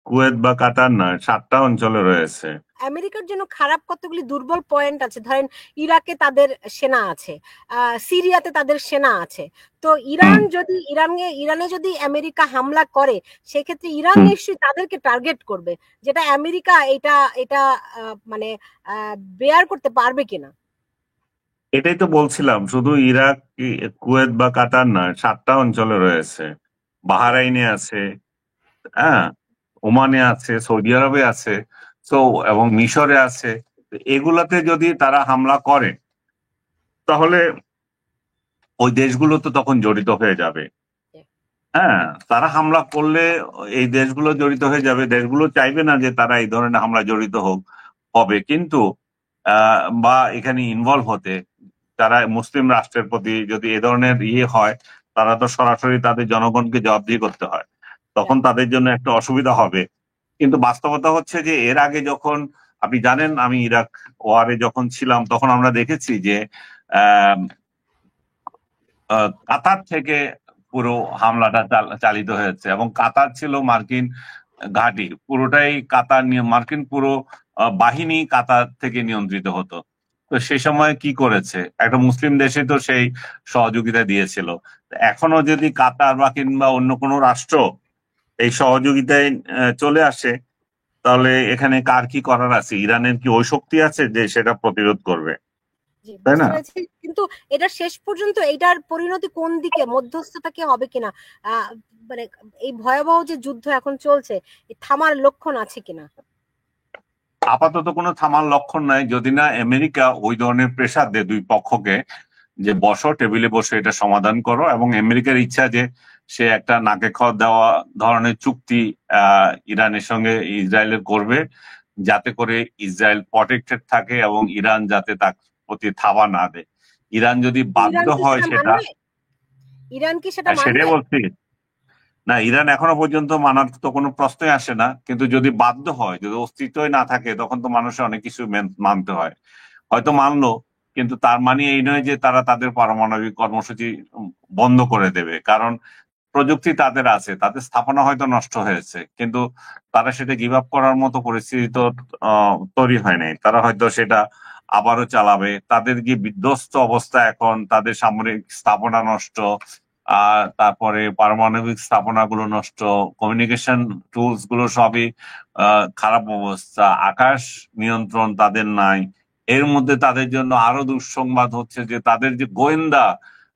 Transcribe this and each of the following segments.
Kuwait বা কাতার নয়, 7টা অঞ্চলে রয়েছে। আমেরিকার জন্য খারাপ কতগুলি দুর্বল পয়েন্ট আছে। ধরেন ইরাকে তাদের সেনা আছে, সিরিয়াতে তাদের সেনা আছে। তো হুম ইরানে যদি আমেরিকা হামলা করে, সেক্ষেত্রে ইরান হুম। নিশ্চয়ই তাদেরকে টার্গেট করবে, যেটা আমেরিকা এটা এটা মানে বেয়ার করতে পারবে কিনা। এটাই তো বলছিলাম, শুধু ইরাক, কুয়েত বা কাতার নয়, 7টা অঞ্চলে রয়েছে। বাহরাইনে আছে, হ্যাঁ, ওমানে আছে, সৌদি আরবে আছে, তো এবং মিশরে আছে। তো এগুলাতে যদি তারা হামলা করে, তাহলে ওই দেশগুলো তো তখন জড়িত হয়ে যাবে। হ্যাঁ, তারা হামলা করলে এই দেশগুলো জড়িত হয়ে যাবে। দেশগুলো চাইবে না যে তারা এই ধরনের হামলা জড়িত হবে, কিন্তু বা এখানে ইনভলভ হতে। তারা মুসলিম রাষ্ট্রের প্রতি যদি এ ধরনের হয়, তারা তো সরাসরি তাদের জনগণকে জবাবদিহি করতে হয়, তখন তাদের জন্য একটা অসুবিধা হবে। কিন্তু বাস্তবতা হচ্ছে যে এর আগে যখন, আপনি জানেন, আমি ইরাক ওয়ারে যখন ছিলাম তখন আমরা দেখেছি যে আহ কাতার থেকে পুরো হামলাটা চালিত হয়েছে, এবং কাতার ছিল মার্কিন ঘাঁটি। পুরোটাই কাতার নিয়ে, মার্কিন পুরো বাহিনী কাতার থেকে নিয়ন্ত্রিত হতো। তো সে সময় কি করেছে, একটা মুসলিম দেশে তো সেই সহযোগিতা দিয়েছিল। এখনো যদি কাতার বা কিংবা অন্য কোনো রাষ্ট্র এই সহযোগিতায় চলে আসে, তাহলে এখানে কার কি করার আছে? ইরানের কি ওই শক্তি আছে যে সেটা প্রতিরোধ করবে? জি, তাই বুঝতে না? পেরেছি। কিন্তু এটা শেষ পর্যন্ত এটার পরিণতি কোন দিকে, মধ্যস্থতা কি হবে কিনা, আহ মানে এই ভয়াবহ যে যুদ্ধ এখন চলছে, এই থামার লক্ষণ আছে কিনা। আপাতত কোনো থামার লক্ষণ নাই, যদি না আমেরিকা ওই ধরনের প্রেসার দেয় দুই পক্ষকে, যে বসো, টেবিলে বসে এটা সমাধান করো। এবং আমেরিকার ইচ্ছা যে সে একটা নাকে খত দেওয়া ধরনের চুক্তি ইরানের সঙ্গে ইসরায়েলের করবে, যাতে করে ইসরায়েল প্রটেক্টেড থাকে এবং ইরান যাতে তার প্রতি থাবা না দেয়। ইরান যদি বাধ্য ইরান কি হয় সেটা সেটা, মানবে? ইরান কি সেটা সেটাই মানবে? বলছি। না, ইরান এখনো পর্যন্ত মানার তো কোনো প্রশ্নই আসে না, কিন্তু যদি বাধ্য হয়, যদি অস্তিত্বই না থাকে, তখন তো মানুষের অনেক কিছু মানতে হয়। হয়তো মানলো, কিন্তু তার মানে এই নয় যে তারা তাদের পারমাণবিক কর্মসূচি বন্ধ করে দেবে। কারণ প্রযুক্তি তাদের আছে, তাদের স্থাপনা হয়তো নষ্ট হয়েছে, কিন্তু তারা সেটা গিভ আপ করার মতো পরিস্থিতি তো তৈরি হয় নাই। তারা হয়তো সেটা আবারও চালাবে। তাদের যে বিধ্বস্ত অবস্থা এখন, তাদের সামরিক স্থাপনা নষ্ট, তারপরে পারমাণবিক স্থাপনাগুলো নষ্ট, কমিউনিকেশন টুলস গুলো সবই খারাপ অবস্থা, আকাশ নিয়ন্ত্রণ তাদের নাই। এর মধ্যে তাদের জন্য আরো দুঃসংবাদ হচ্ছে যে তাদের যে গোয়েন্দা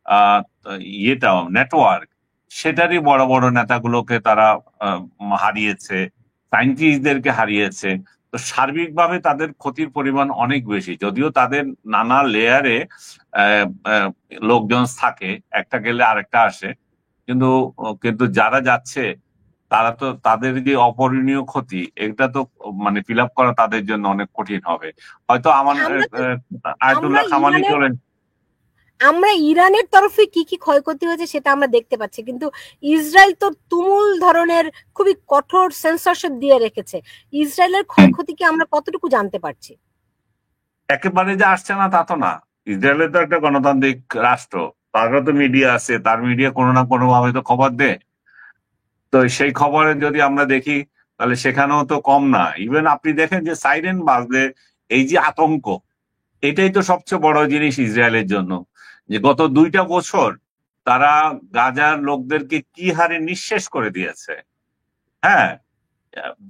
আহ নেটওয়ার্ক, সেটারই বড় বড় নেতাগুলোকে তারা আহ, হারিয়েছে, সায়েন্টিস্টদেরকে হারিয়েছে। তো সার্বিকভাবে তাদের ক্ষতির পরিমাণ অনেক বেশি, যদিও তাদের নানা লেয়ারে লোকজন থাকে, একটা গেলে আরেকটা আসে। কিন্তু কিন্তু যারা যাচ্ছে, তারা তো, তাদের যে অপরিণীয় ক্ষতি, এটা তো মানে ফিল আপ করা তাদের জন্য অনেক কঠিন হবে। হয়তো আমার আমরা তো আমরা আয়াতুল্লাহ খামানি ইরানের চলে। আমরা ইরানের তরফে কি কি ক্ষয়ক্ষতি হয়েছে সেটা আমরা দেখতে পাচ্ছি, কিন্তু ইসরায়েল তো তুমুল ধরনের খুবই কঠোর সেন্সরশিপ দিয়ে রেখেছে। ইসরায়েলের ক্ষয়ক্ষতি কি আমরা কতটুকু জানতে পারছি? একেবারে যে আসছে না তা তো না। ইসরায়েলে তো একটা গণতান্ত্রিক রাষ্ট্র, তারও তো মিডিয়া আছে, তার মিডিয়া কোনো না কোনো ভাবে তো খবর দেয়। তো সেই খবরে যদি আমরা দেখি, তাহলে সেখানেও তো কম না। ইভেন আপনি দেখেন যে সাইরেন বাজলে এই যে আতঙ্ক, এটাই তো সবচেয়ে বড় জিনিস ইসরায়েলের জন্য। যে গত 2টা বছর তারা গাজার লোকদেরকে কি হারে নিঃশেষ করে দিয়েছে। হ্যাঁ,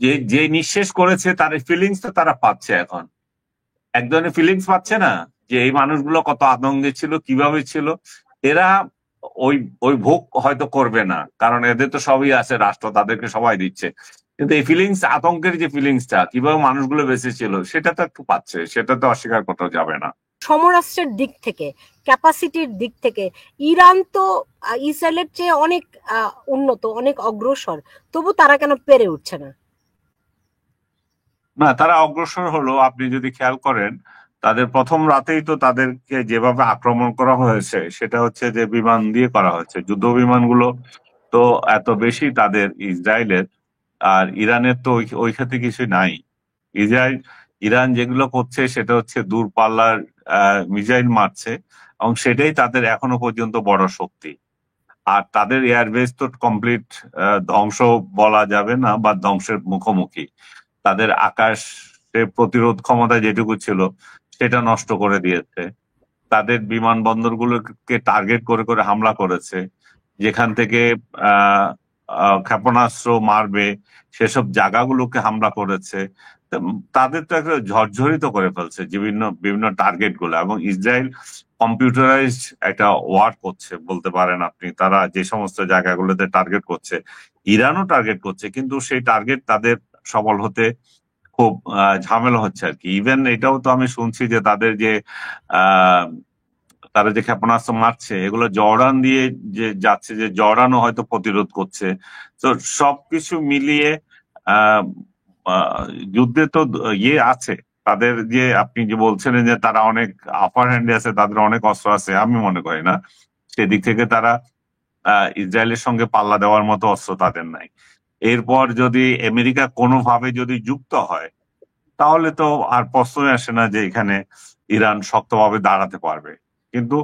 যে যে নিঃশেষ করেছে তার ফিলিংস তো তারা পাচ্ছে এখন। একজনের ফিলিংস পাচ্ছে না যে এই মানুষগুলো কত আতঙ্কে ছিল, কিভাবে ছিল। এরা ওই ওই ভোগ হয়তো করবে না, কারণ এদের তো সবই আছে, রাষ্ট্র তাদেরকে সবাই দিচ্ছে। কিন্তু এই ফিলিংস, আতঙ্কের যে ফিলিংসটা, কিভাবে মানুষগুলো বেঁচে ছিল, সেটা তো একটু পাচ্ছে, সেটা তো অস্বীকার করতে যাবে না। সমরাস্ট্রের দিক থেকে, ক্যাপাসিটির দিক থেকে ইরান তো ইসরায়েলের চেয়ে অনেক উন্নত, অনেক অগ্রসর। তবু তারা কেন পেরে উঠছে না? না, তারা অগ্রসর হলো। আপনি যদি খেয়াল করেন, তাদের প্রথম রাতেই তো তাদেরকে যেভাবে আক্রমণ করা হয়েছে, সেটা হচ্ছে যে বিমান দিয়ে করা হয়েছে, যুদ্ধ বিমানগুলো তো এত বেশি তাদের ইসরায়েলের। আর ইরানের তো ওই ক্ষেত্রে কিছু নাই। ইসরায়েল, ইরান যেগুলো করছে সেটা হচ্ছে দূরপাল্লার মিসাইল মারছে, এবং সেটাই তাদের এখনো পর্যন্ত বড় শক্তি। আর তাদের এয়ারবেস তো কমপ্লিট ধ্বংস বলা যাবে না, বা ধ্বংসের মুখোমুখি। তাদের আকাশে প্রতিরোধ ক্ষমতা যেটুকু ছিল সেটা নষ্ট করে দিয়েছে। তাদের বিমানবন্দরগুলোকে টার্গেট করে করে হামলা করেছে, যেখান থেকে আহ ক্ষেপণাস্ত্র মারবে সেসব জায়গাগুলোকে হামলা করেছে। তাদের তো একটা ঝরঝরিত করে ফেলছে বিভিন্ন বিভিন্ন টার্গেট গুলো। এবং ইসরায়েল কম্পিউটারাইজড একটা ওয়ার করছে বলতে পারেন আপনি। তারা যে সমস্ত জায়গাগুলোতে টার্গেট করছে, ইরানও টার্গেট করছে, কিন্তু সেই টার্গেট তাদের সফল হতে খুব ঝামেলা হচ্ছে আর কি। ইভেন এটাও তো আমি শুনছি যে তাদের যে আহ তারা যে ক্ষেপণাস্ত্র মারছে এগুলো জর্ডান দিয়ে যে যাচ্ছে, যে জর্ডানও হয়তো প্রতিরোধ করছে। তো সবকিছু মিলিয়ে আহ আহ, যুদ্ধে তো ইয়ে আছে। তাদের যে আপনি যে বলছিলেন যে তারা অনেক আপার হ্যান্ডে আছে, তাদের অনেক অস্ত্র আছে, আমি মনে করি না। সেদিক থেকে তারা ইসরায়েলের সঙ্গে পাল্লা দেওয়ার মতো অস্ত্র তাদের নাই। এরপর যদি আমেরিকা কোনোভাবে যদি যুক্ত হয়, তাহলে তো আর প্রশ্নই আসে না যে এখানে ইরান শক্তভাবে দাঁড়াতে পারবে। কিন্তু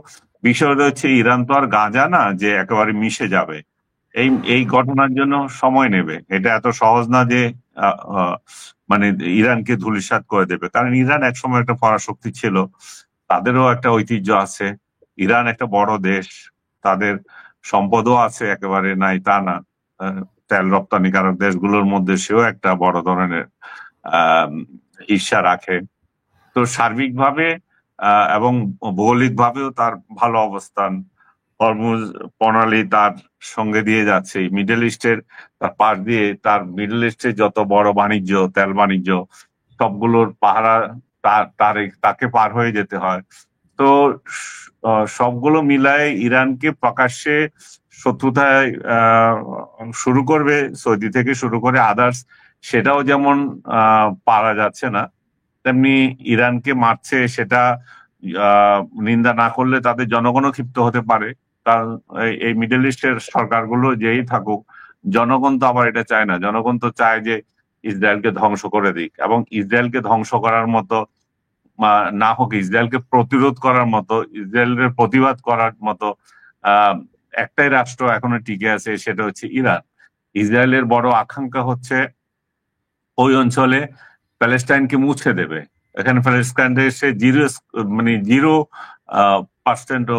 বিষয়টা হচ্ছে ইরান তো আর গাঁজা না যে একেবারে মিশে যাবে। এই এই ঘটনার জন্য সময় নেবে। এটা এত সহজ না যে আহ, আহ, মানে ইরানকে ধূলিসাৎ করে দেবে। কারণ ইরান একসময় একটা পরাশক্তি ছিল, তাদেরও একটা ঐতিহ্য আছে। ইরান একটা বড় দেশ, তাদের সম্পদও আছে, একেবারে নাই তা না। আহ, তেল রপ্তানিকারক দেশগুলোর মধ্যে সেও একটা বড় ধরনের আহ ঈর্ষা রাখে। তো সার্বিকভাবে এবং ভৌগোলিকভাবেও তার ভালো অবস্থান। হরমুজ প্রণালী তার সঙ্গে দিয়ে যাচ্ছে। মিডল ইস্টের তার পাশ দিয়ে, তার মিডল ইস্টে যত বড় বাণিজ্য, তেল বাণিজ্য, সবগুলোর পাহারা তাকে পার হয়ে যেতে হয়। তো সবগুলো মিলায় ইরানকে প্রকাশ্যে শত্রুতায় শুরু করবে, সৌদি থেকে শুরু করে আদার্স, সেটাও যেমন পারা যাচ্ছে না, তেমনি ইরানকে মারছে সেটা নিন্দা না করলে তাদের জনগণও ক্ষিপ্ত হতে পারে। কারণ এই মিডল ইস্টের সরকারগুলো যেই থাকুক, জনগণ তো আবার এটা চায় না। জনগণ তো চায় যে ইসরায়েলকে ধ্বংস করে দিক, এবং ইসরায়েলকে ধ্বংস করার মতো না হোক, ইসরায়েলকে প্রতিরোধ করার মতো, ইসরায়েলের প্রতিবাদ করার মতো আহ একটাই রাষ্ট্র এখনো টিকে আছে, সেটা হচ্ছে ইরান। ইসরায়েলের বড় আকাঙ্ক্ষা হচ্ছে ওই অঞ্চলে প্যালেস্টাইনকে মুছে দেবে। এখানে প্যালেস্টাইনদের সে মানে 0%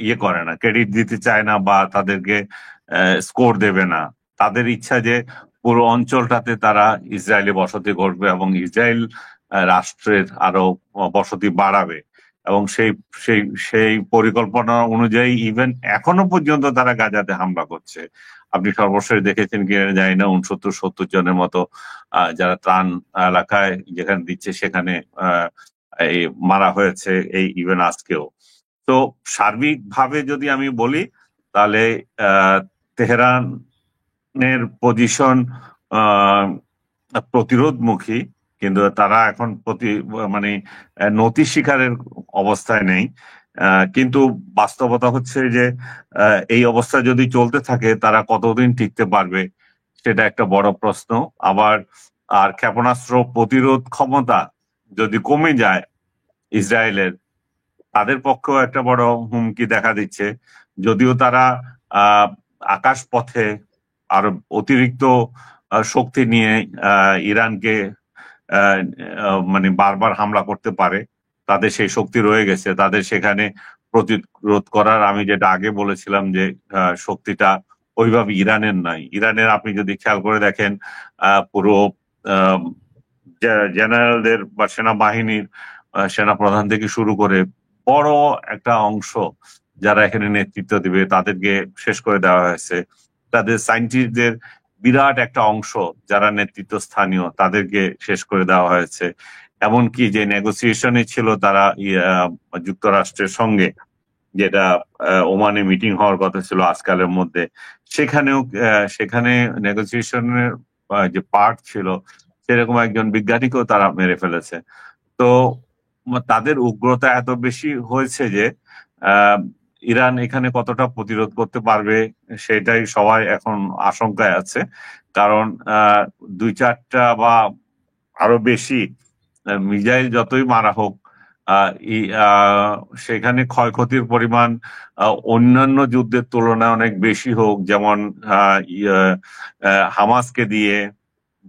ইয়ে করে না, ক্রেডিট দিতে চায় না, বা তাদেরকে স্কোর দেবে না। তাদের ইচ্ছা যে পুরো অঞ্চলটাতে তারা ইসরায়েলি বসতি করবে এবং ইসরায়েল রাষ্ট্রের আরো বসতি বাড়াবে। এবং সেই সেই সেই পরিকল্পনা অনুযায়ী ইভেন এখনো পর্যন্ত তারা গাজাতে হামলা করছে। আপনি সর্বশেষ দেখেছেন কি জানি না, 69-70 জনের মতো যারা ত্রাণ এলাকায় যেখানে দিচ্ছে সেখানে এই মারা হয়েছে, এই ইভেন আজকেও। তো সার্বিকভাবে যদি আমি বলি, তাহলে তেহরানের পজিশন প্রতিরোধমুখী, কিন্তু তারা এখন মানে নতি স্বীকারের অবস্থায় নেই। কিন্তু বাস্তবতা হচ্ছে যে এই অবস্থা যদি চলতে থাকে তারা কতদিন টিকতে পারবে সেটা একটা বড় প্রশ্ন। আবার আর ক্ষেপণাস্ত্র প্রতিরোধ ক্ষমতা যদি কমে যায় ইসরায়েলের, তাদের পক্ষেও একটা বড় হুমকি দেখা দিচ্ছে। যদিও তারা আকাশ পথে আরো অতিরিক্ত শক্তি নিয়ে ইরানকে মানে বারবার হামলা করতে পারে, তাদের সেই শক্তি রয়ে গেছে। তাদের সেখানে প্রতিরোধ করার, আমি যেটা আগে বলেছিলাম যে শক্তিটা ওইভাবে ইরানের নাই। ইরানের আপনি যদি খেয়াল করে দেখেন, পুরো জেনারেলদের বা সেনাবাহিনীর সেনাপ্রধান থেকে শুরু করে বড় একটা অংশ যারা এখানে নেতৃত্ব দিবে তাদেরকে শেষ করে দেওয়া হয়েছে। তাদের সায়েন্টিস্টদের বিরাট একটা অংশ যারা নেতৃত্ব স্থানীয় তাদেরকে শেষ করে দেওয়া হয়েছে। এমনকি যে নেগোসিয়েশনে ছিল তারা যুক্তরাষ্ট্রের সঙ্গে, যেটা ওমানে মিটিং হওয়ার কথা ছিল আজকালের মধ্যে, সেখানে নেগোসিয়েশনের যে পার্ট ছিল সেরকম একজন বিজ্ঞানীকেও তারা মেরে ফেলেছে। তো তাদের উগ্রতা এত বেশি হয়েছে যে আহ ইরান এখানে কতটা প্রতিরোধ করতে পারবে সেটাই সবাই এখন আশঙ্কায় আছে। কারণ 2-4টা বা আরো বেশি মিসাইল যতই মারা হোক, সেখানে ক্ষয়ক্ষতির পরিমাণ অন্যান্য যুদ্ধের তুলনায় অনেক বেশি হোক, যেমন হামাসকে দিয়ে,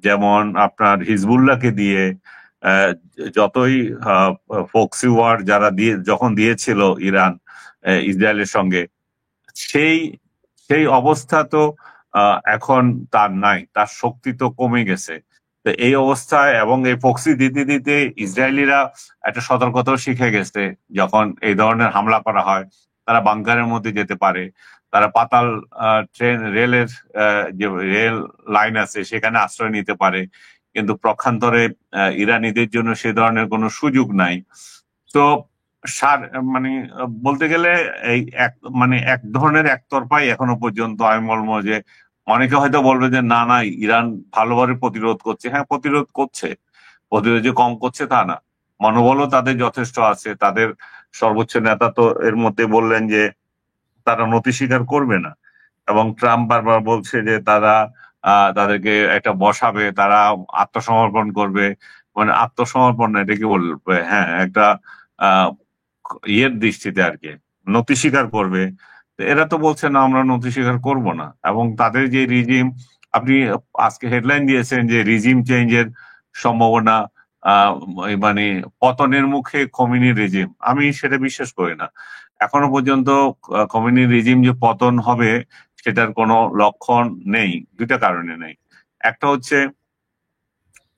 যেমন আপনার হিজবুল্লাহকে দিয়ে, আহ, যতই ফক্সি ওয়ার যারা যখন দিয়েছিল ইরান ইসরায়েলের সঙ্গে, সেই সেই অবস্থা তো এখন তার নাই, তার শক্তি তো কমে গেছে। তো এই অবস্থায় এবং এই প্রক্সি দিতে দিতে ইসরায়েলিরা একটা সতর্কতাও শিখে গেছে। যখন এই ধরনের হামলা করা হয়, তারা বাংকারের মধ্যে যেতে পারে, তারা পাতাল ট্রেন রেলের যে রেল লাইন আছে সেখানে আশ্রয় নিতে পারে, কিন্তু পক্ষান্তরে ইরানিদের জন্য সে ধরনের কোনো সুযোগ নাই। তো সার মানে বলতে গেলে এই এক এক ধরনের একতরফাই এখনো পর্যন্ত। আমি বলবো যে অনেকে হয়তো বলবে যে না না, ইরান ভালোভাবে প্রতিরোধ করছে। হ্যাঁ, প্রতিরোধ করছে, প্রতিরোধ যে কম করছে তা না, মনোবলও তাদের যথেষ্ট আছে। তাদের সর্বোচ্চ নেতা তো এর মধ্যে বললেন যে তারা নতি স্বীকার করবে না, এবং ট্রাম্প বারবার বলছে যে তারা তাদেরকে একটা বসাবে, তারা আত্মসমর্পণ করবে। আত্মসমর্পণ না, এটা কি বলবে, হ্যাঁ একটা আহ ইয়ের দৃষ্টিতে আর কি, নতি স্বীকার করবে। তো এরা তো বলছে না, আমরা নতি স্বীকার করব না। এবং তাদের যে রিজিম, আপনি আজকে হেডলাইন দিয়েছেন যে রিজিম চেঞ্জের সম্ভাবনা, আহ মানে পতনের মুখে খোমেনি রিজিম, আমি সেটা বিশ্বাস করি না। এখনো পর্যন্ত খোমেনি রিজিম যে পতন হবে সেটার কোনো লক্ষণ নেই, দুইটা কারণে নেই। একটা হচ্ছে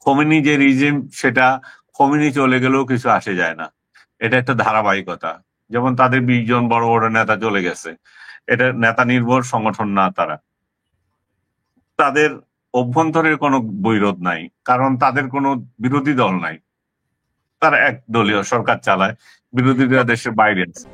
খোমেনি যে রিজিম, সেটা খোমেনি চলে গেলেও কিছু আসে যায় না, এটা একটা ধারাবাহিকতা। যেমন তাদের 20 জন বড় বড় নেতা চলে গেছে, এটা নেতা নির্ভর সংগঠন না। তাদের অভ্যন্তরের কোনো বৈরোধ নাই, কারণ তাদের কোনো বিরোধী দল নাই, তারা এক দলীয় সরকার চালায়, বিরোধীরা দেশের বাইরে আছে।